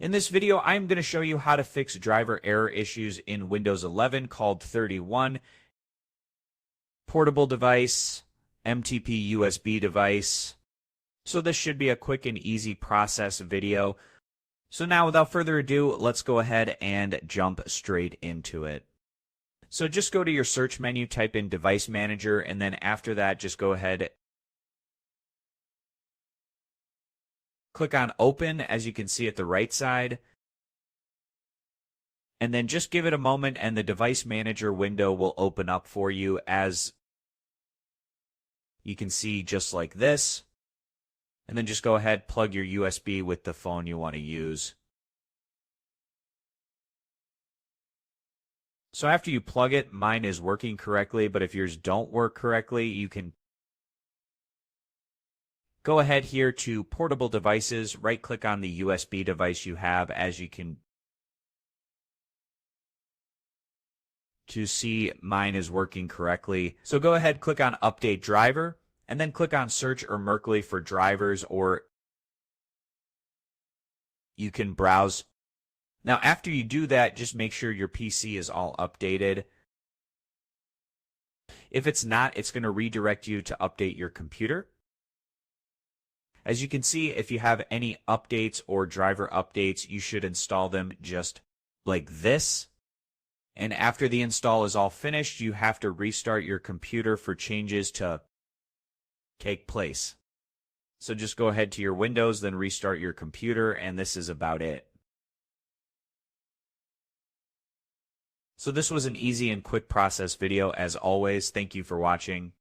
In this video, I'm going to show you how to fix driver error issues in Windows 11 called 31, portable device, MTP USB device. So this should be a quick and easy process video. So now without further ado, let's go ahead and jump straight into it. So just go to your search menu, type in Device Manager, and then after that, just go ahead, click on Open, as you can see at the right side, and then just give it a moment and the Device Manager window will open up for you, as you can see just like this. And then just go ahead, plug your USB with the phone you want to use. So after you plug it, mine is working correctly, but if yours don't work correctly, you can go ahead here to Portable Devices, right-click on the USB device you have, as you can to see mine is working correctly. So go ahead, click on Update Driver, and then click on Search or Merkle for drivers, or you can browse. Now, after you do that, just make sure your PC is all updated. If it's not, it's going to redirect you to update your computer. As you can see, if you have any updates or driver updates, you should install them just like this. And after the install is all finished, you have to restart your computer for changes to take place. So just go ahead to your Windows, then restart your computer, and this is about it. So this was an easy and quick process video. As always, thank you for watching.